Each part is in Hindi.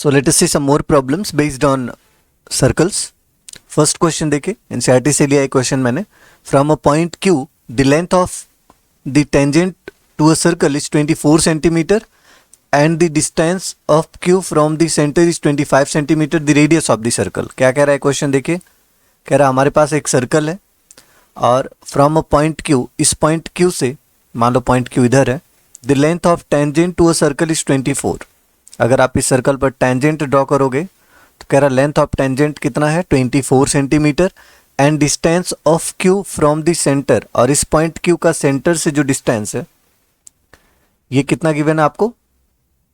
So let us see some more problems based on circles. First question देखिए, एनसीईआरटी से लिया एक क्वेश्चन मैंने. From a point Q, the length of the tangent to a circle is 24 centimeter and the distance of Q from the center is 25 centimeter. The radius of the circle. क्या कह रहा है क्वेश्चन देखिए, कह रहा है हमारे पास एक सर्कल है और फ्रॉम अ पॉइंट Q, इस पॉइंट Q से मान लो पॉइंट Q इधर है. The length of tangent to a circle is 24. अगर आप इस सर्कल पर टेंजेंट ड्रॉ करोगे तो कह रहा लेंथ ऑफ टेंजेंट कितना है 24 centimetre and distance of Q from the centre, और इस पॉइंट Q का सेंटर से जो डिस्टेंस है ये कितना गिवन है आपको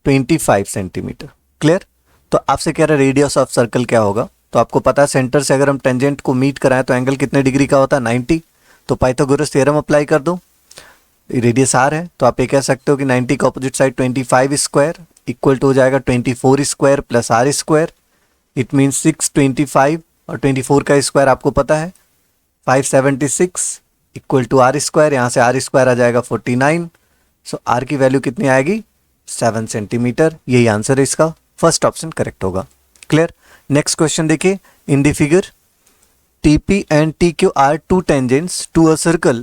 25 सेंटीमीटर. क्लियर. तो आपसे कह रहा है रेडियस ऑफ सर्कल क्या होगा. तो आपको पता है सेंटर से अगर हम टेंजेंट को मीट कराएं तो एंगल कितने डिग्री का होता है 90. तो पाइथागोरस थ्योरम अप्लाई कर दो. रेडियस आर है तो आप ये कह सकते हो कि 90 का opposite side 25 square equal to हो जाएगा 24 square plus R square. It means 625 और 24 का स्क्वायर आपको पता है 576 इक्वल टू आर स्क्वायर. यहाँ से आर स्क्वायर आ जाएगा 49. सो आर की वैल्यू कितनी आएगी 7 सेंटीमीटर. यही आंसर है इसका. फर्स्ट ऑप्शन करेक्ट होगा. क्लियर. नेक्स्ट क्वेश्चन देखिए. In the figure TP and TQ are two tangents to a circle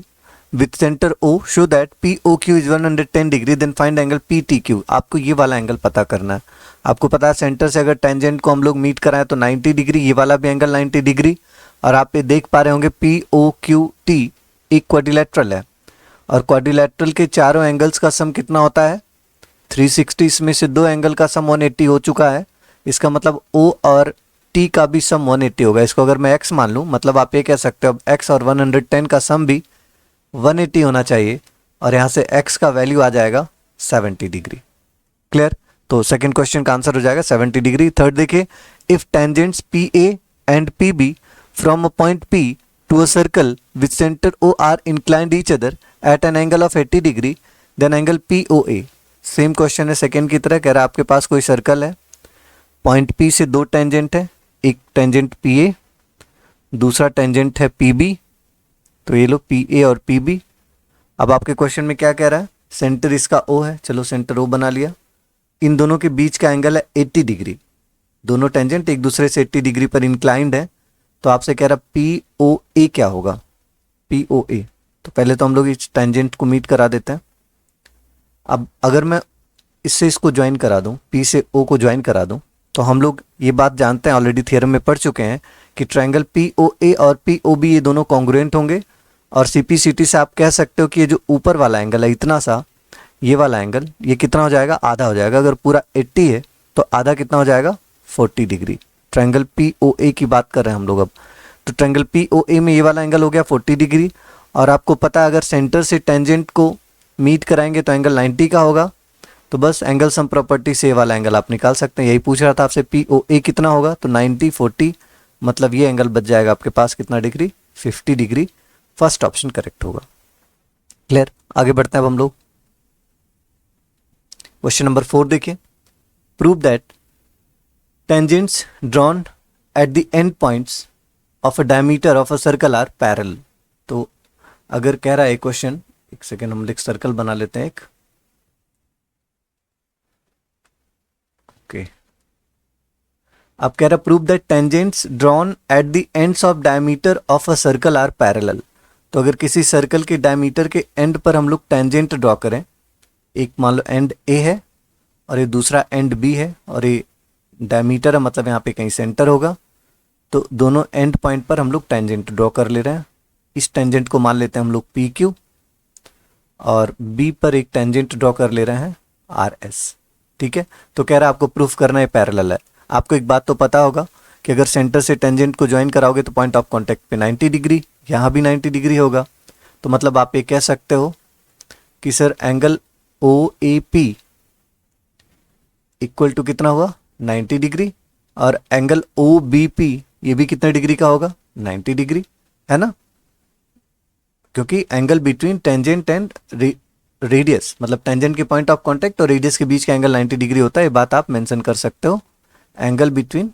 with center O. Show that POQ is 110 degree. Then find angle PTQ. आपको ये वाला एंगल पता करना है. आपको पता है सेंटर से अगर टेंजेंट को हम लोग मीट कराएं तो 90 डिग्री, ये वाला भी एंगल 90 डिग्री. और आप ये देख पा रहे होंगे POQT एक क्वाड्रिलेटरल है और क्वाड्रिलेटरल के चारों एंगल्स का सम कितना होता है 360. इसमें से दो एंगल का सम 180 हो चुका है. इसका मतलब O और T का भी सम 180 होगा. इसको अगर मैं x मान लूँ मतलब आप ये कह सकते हो x और 110 का सम भी 180 होना चाहिए और यहाँ से x का वैल्यू आ जाएगा 70 डिग्री. क्लियर. तो सेकंड क्वेश्चन का आंसर हो जाएगा 70 डिग्री. थर्ड देखिए. If tangents PA and PB from a point P to a circle with centre O are inclined each other at an angle of 80 degree then angle POA. Same question है सेकेंड की तरह. कह रहा है आपके पास कोई सर्कल है, पॉइंट P से दो टेंजेंट है, एक टेंजेंट PA, दूसरा टेंजेंट है PB. तो ये लो PA और PB. अब आपके क्वेश्चन में क्या कह रहा है, सेंटर इसका O है. चलो सेंटर O बना लिया. इन दोनों के बीच का एंगल है 80 डिग्री. दोनों टेंजेंट एक दूसरे से 80 डिग्री पर इंक्लाइंड है. तो आपसे कह रहा POA क्या होगा. POA तो पहले तो हम लोग इस टेंजेंट को मीट करा देते हैं. अब अगर मैं इससे इसको ज्वाइन करा दूं, P से O को ज्वाइन करा दूं, तो हम लोग ये बात जानते हैं, ऑलरेडी थ्योरम में पढ़ चुके हैं कि ट्रायंगल POA और POB ये दोनों कॉन्ग्रुएंट होंगे. और CPCT से आप कह सकते हो कि ये जो ऊपर वाला एंगल है इतना सा, ये वाला एंगल ये कितना हो जाएगा आधा हो जाएगा. अगर पूरा 80 है तो आधा कितना हो जाएगा 40 डिग्री. ट्रायंगल POA की बात कर रहे हैं हम लोग अब. तो ट्रायंगल POA में ये वाला एंगल हो गया 40 डिग्री. और आपको पता है अगर सेंटर से टेंजेंट को मीट कराएंगे तो एंगल 90 का होगा. तो बस एंगल सम प्रॉपर्टी से ये वाला एंगल आप निकाल सकते हैं. यही पूछ रहा था आपसे POA कितना होगा. तो 90 40 मतलब ये एंगल बच जाएगा आपके पास कितना degree 50 degree. First option correct होगा. क्लियर. आगे बढ़ते हैं अब हम लोग. क्वेश्चन नंबर 4 देखिए. Prove that tangents drawn at the end points of a diameter of a circle are parallel. तो अगर कह रहा है क्वेश्चन, एक सेकेंड हम लिख सर्कल बना लेते हैं एक. ओके. अब कह रहा prove that tangents drawn at the ends of diameter of a circle are parallel. तो अगर किसी सर्कल के डायमीटर के एंड पर हम लोग टेंजेंट ड्रॉ करें, एक मान लो एंड A है और ये दूसरा एंड B है और ये डायमीटर है मतलब यहाँ पे कहीं सेंटर होगा. तो दोनों एंड पॉइंट पर हम लोग टेंजेंट ड्रॉ कर ले रहे हैं. इस टेंजेंट को मान लेते हैं हम लोग PQ और B पर एक टेंजेंट ड्रॉ कर ले रहे हैं RS. ठीक है. तो कह रहा है आपको प्रूफ करना है पैरेलल है. आपको एक बात तो पता होगा कि अगर सेंटर से टेंजेंट को ज्वाइन कराओगे तो पॉइंट ऑफ कांटेक्ट पे 90 डिग्री, यहाँ भी 90 डिग्री होगा. तो मतलब आप ये कह सकते हो कि sir angle OAP equal to कितना हुआ 90 डिग्री और एंगल OBP ये भी कितने डिग्री का होगा 90 डिग्री है ना. क्योंकि angle between tangent and radius मतलब टेंजेंट के पॉइंट ऑफ कांटेक्ट और रेडियस के बीच का एंगल 90 डिग्री होता है. ये बात आप मेंशन कर सकते हो. Angle between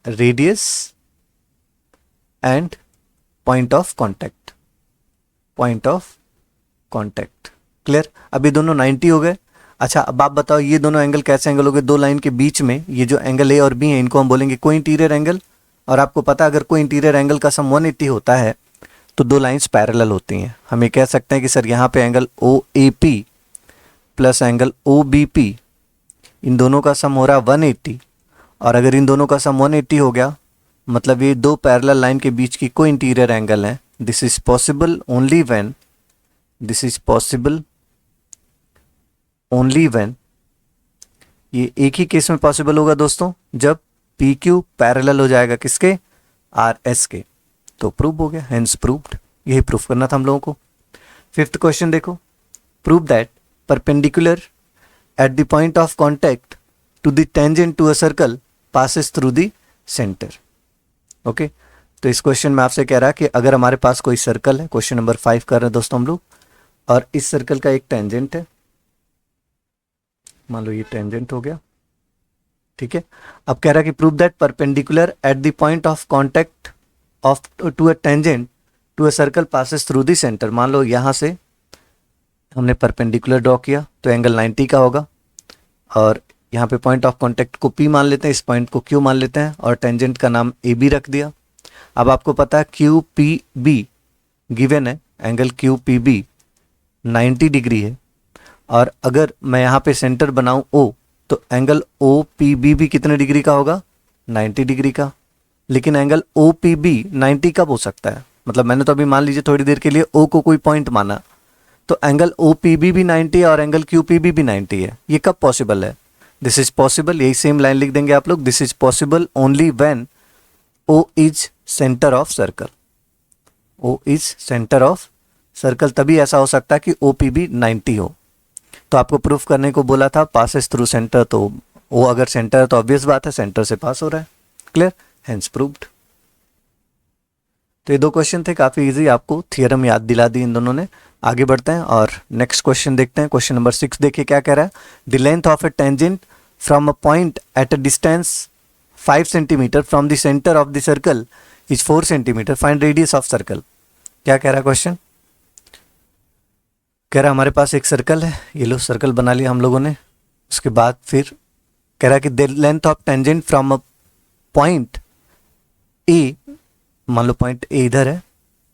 radius and point of contact. Clear. अभी दोनों 90 हो गए. अच्छा अब आप बताओ ये दोनों एंगल कैसे एंगल हो गए, दो लाइन के बीच में ये जो एंगल ए और बी है इनको हम बोलेंगे को इंटीरियर एंगल। और आपको पता है अगर कोई इंटीरियर एंगल का सम 180 होता है तो दो लाइंस पैरेलल होती हैं। हम ये कह सकते हैं कि सर यहाँ पे angle O A P plus angle O B P, इन दोनों का सम हो रहा है 180। और अगर इन दोनों का सम 180 हो गया मतलब ये दो पैरेलल लाइन के बीच की कोई इंटीरियर एंगल है। This is possible only when, this is possible only when, ये एक ही केस में पॉसिबल होगा दोस्तों जब पी क्यू पैरेलल हो जाएगा किसके, आर एस के। तो प्रूव हो गया, हेंस प्रूव्ड। यही प्रूफ करना था हम लोगों को। फिफ्थ क्वेश्चन देखो, prove that perpendicular at the point of contact to the tangent to a circle passes through the centre. Okay, तो इस क्वेश्चन में आपसे कह रहा है कि अगर हमारे पास कोई सर्कल है, क्वेश्चन नंबर 5 कर रहे हैं दोस्तों हम लोग, और इस सर्कल का एक टेंजेंट है, मान लो ये टेंजेंट हो गया, ठीक है। अब कह रहा है कि prove that perpendicular at the point of contact of to a tangent to a circle passes through the centre. मान लो यहां से हमने परपेंडिकुलर ड्रॉ किया तो एंगल 90 का होगा, और यहाँ पे पॉइंट ऑफ कॉन्टैक्ट को P मान लेते हैं, इस पॉइंट को Q मान लेते हैं, और टेंजेंट का नाम AB रख दिया। अब आपको पता है QPB गिवन है, एंगल QPB 90 डिग्री है, और अगर मैं यहाँ पे सेंटर बनाऊं O तो एंगल OPB भी कितने डिग्री का होगा, 90 डिग्री का। लेकिन एंगल OPB 90 कब हो सकता है, मतलब मैंने तो अभी मान लीजिए थोड़ी देर के लिए O को कोई पॉइंट माना, तो एंगल OPB भी 90 है और एंगल QPB भी 90 है। ये कब पॉसिबल है, दिस इज पॉसिबल, यही सेम लाइन लिख देंगे आप लोग, this is possible only when O is centre of circle. O is centre of circle, तभी ऐसा हो सकता है कि OPB 90 हो। तो आपको प्रूफ करने को बोला था पासेस थ्रू सेंटर, तो वो अगर सेंटर है तो ऑब्वियस बात है सेंटर से पास हो रहा है, क्लियर, हेंस प्रूव्ड। तो ये दो क्वेश्चन थे, काफी इजी, आपको थियरम याद दिला दी इन दोनों ने। आगे बढ़ते हैं और नेक्स्ट क्वेश्चन देखते हैं। क्वेश्चन नंबर 6 देखिए क्या कह रहा है, the length of A tangent from a point at a distance 5 centimetre from the centre of the circle is 4 centimetre, find radius of circle. क्या कह रहा है क्वेश्चन, कह रहा हमारे पास एक सर्कल है, ये लो सर्कल बना लिया हम लोगों ने। उसके बाद फिर कह रहा है कि the length of tangent from a point A, मान लो पॉइंट ए इधर है,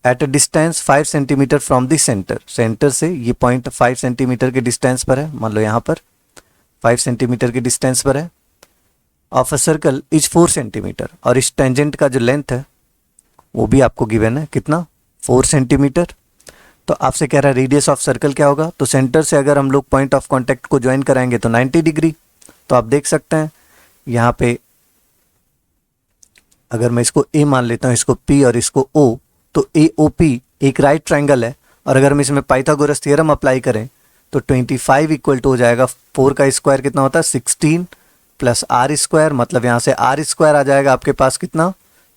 at a distance 5 centimetre from the centre, centre से ये पॉइंट 5 सेंटीमीटर के डिस्टेंस पर है, मान लो यहाँ पर 5 सेंटीमीटर के डिस्टेंस पर है, of a circle is 4 centimetre, और इस टेंजेंट का जो लेंथ है वो भी आपको गिवन है, कितना, 4 सेंटीमीटर। तो आपसे कह रहा है रेडियस ऑफ सर्कल क्या होगा, तो सेंटर से अगर हम लोग पॉइंट ऑफ कॉन्टैक्ट को ज्वाइन कराएंगे तो 90 डिग्री। तो आप देख सकते हैं यहाँ पे अगर मैं इसको A मान लेता हूँ, इसको P और इसको O, तो AOP एक राइट ट्रायंगल है, और अगर हम इसमें पाइथागोरस थ्योरम अप्लाई करें तो 25 इक्वल टू हो जाएगा 4 का स्क्वायर कितना होता है 16 प्लस R स्क्वायर, मतलब यहाँ से R स्क्वायर आ जाएगा आपके पास कितना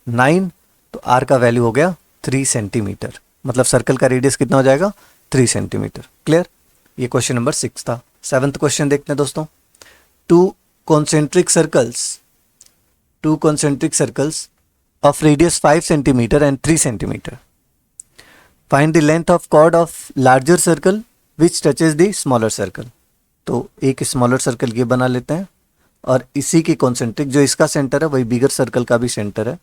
9, तो R का वैल्यू हो गया 3 सेंटीमीटर, मतलब सर्कल का रेडियस कितना हो जाएगा 3 सेंटीमीटर, क्लियर। ये क्वेश्चन नंबर 6 था। 7th क्वेश्चन देखते हैं दोस्तों, to concentric circles of radius 5 centimeter and 3 centimeter. Find the length of chord of larger circle which touches the smaller circle. तो एक स्मॉलर सर्कल ये बना लेते हैं, और इसी के कॉन्सेंट्रिक जो इसका सेंटर है वही बिगर सर्कल का भी सेंटर है,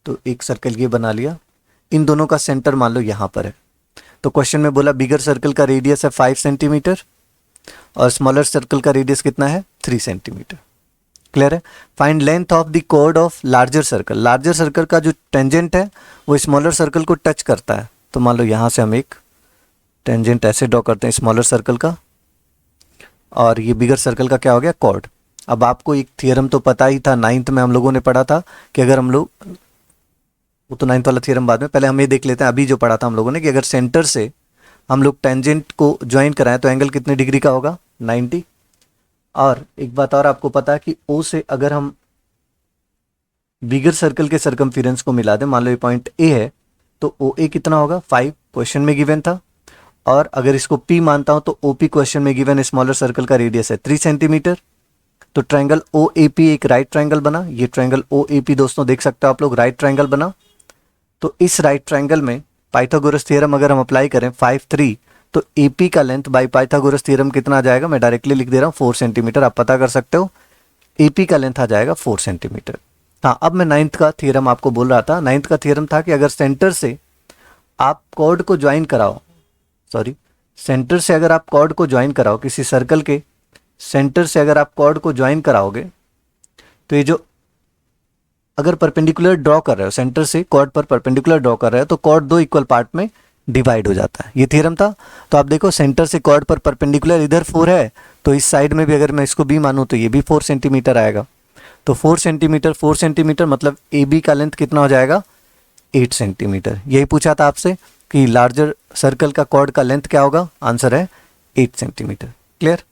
तो एक सर्कल ये बना लिया, इन दोनों का सेंटर मान लो यहाँ पर है। तो क्वेश्चन में बोला बिगर सर्कल का रेडियस है 5 सेंटीमीटर और स्मॉलर सर्कल का रेडियस कितना है 3 सेंटीमीटर, क्लियर है। Find length of the chord of larger circle, larger circle का जो टेंजेंट है वो स्मॉलर सर्कल को टच करता है, तो मान लो यहाँ से हम एक टेंजेंट ऐसे ड्रॉ करते हैं स्मॉलर सर्कल का, और ये बिगर सर्कल का क्या हो गया कॉर्ड। अब आपको एक थियरम तो पता ही था, 9th में हम लोगों ने पढ़ा था कि अगर हम लोग, वो तो 9th वाला थियरम बाद में, पहले हम ये देख लेते हैं अभी जो पढ़ा था हम लोगों ने, कि अगर सेंटर से हम लोग टेंजेंट को ज्वाइन कराएं तो एंगल कितने डिग्री का होगा 90। और एक बात और आपको पता है कि O से अगर हम बिगर सर्कल के सर्कमफिरेंस को मिला दें, मान लो ये पॉइंट A है, तो OA कितना होगा 5, क्वेश्चन में गिवन था, और अगर इसको P मानता हूं तो OP क्वेश्चन में गिवन स्मॉलर सर्कल का रेडियस है 3 सेंटीमीटर। तो ट्रायंगल OAP एक राइट ट्रायंगल बना, ये ट्रायंगल OAP दोस्तों देख सकते हो आप लोग राइट ट्रायंगल बना। तो इस राइट ट्रायंगल में पाइथागोरस थ्योरम अगर हम अप्लाई करें 5 3, तो ए पी का लेंथ बाई पाइथागोरस थ्योरम कितना आ जाएगा, मैं डायरेक्टली लिख दे रहा हूँ 4 सेंटीमीटर, आप पता कर सकते हो। ए पी का लेंथ आ जाएगा 4 सेंटीमीटर। हाँ, अब मैं 9th का थ्योरम आपको बोल रहा था। 9th का थ्योरम था कि अगर सेंटर से आप कॉर्ड को ज्वाइन कराओ, सेंटर से अगर आप कॉर्ड को ज्वाइन कराओ, किसी सर्कल के सेंटर से अगर आप कॉर्ड को ज्वाइन कराओगे, तो ये जो अगर परपेंडिकुलर ड्रॉ कर रहे हो, सेंटर से कॉर्ड पर परपेंडिकुलर ड्रॉ कर रहे हो, तो कॉर्ड 2 इक्वल पार्ट में डिवाइड हो जाता है। ये थ्योरम था। तो आप देखो सेंटर से कॉर्ड पर परपेंडिकुलर इधर 4 है, तो इस साइड में भी अगर मैं इसको बी मानूं तो ये भी 4 सेंटीमीटर आएगा। तो 4 सेंटीमीटर मतलब ए बी का लेंथ कितना हो जाएगा, 8 सेंटीमीटर। यही पूछा था आपसे कि लार्जर सर्कल का कॉर्ड का लेंथ क्या होगा, आंसर है 8 सेंटीमीटर। क्लियर।